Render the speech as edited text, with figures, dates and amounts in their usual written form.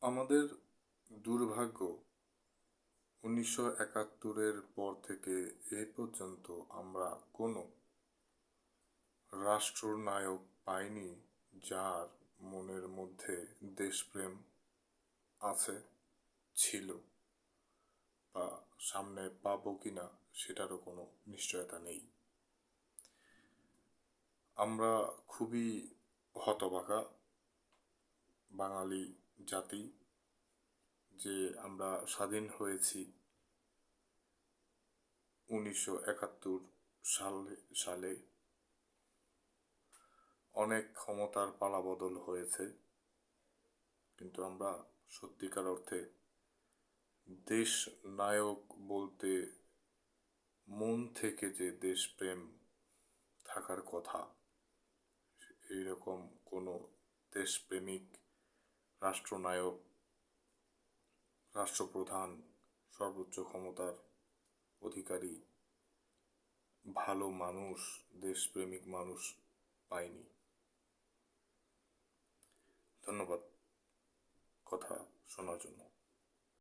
আমাদের দুর্ভাগ্য 1971-এর পর থেকে এ পর্যন্ত আমরা কোনো রাষ্ট্রনায়ক পাইনি যার মনের মধ্যে দেশপ্রেম আছে, ছিল বা সামনে পাবো কিনা সেটারও কোনো নিশ্চয়তা নেই। আমরা খুবই হতভাগা বাঙালি জাতি যে আমরা স্বাধীন হয়েছি 1971 সালে। অনেক ক্ষমতার পালাবদল হয়েছে, কিন্তু আমরা সত্যিকার অর্থে দেশ নায়ক বলতে মন থেকে যে দেশপ্রেম থাকার কথা, এইরকম কোনো দেশপ্রেমিক রাষ্ট্রনায়ক, রাষ্ট্রপ্রধান, সর্বোচ্চ ক্ষমতার অধিকারী, ভালো মানুষ, দেশপ্রেমিক মানুষ পাইনি। ধন্যবাদ কথা শোনার জন্য।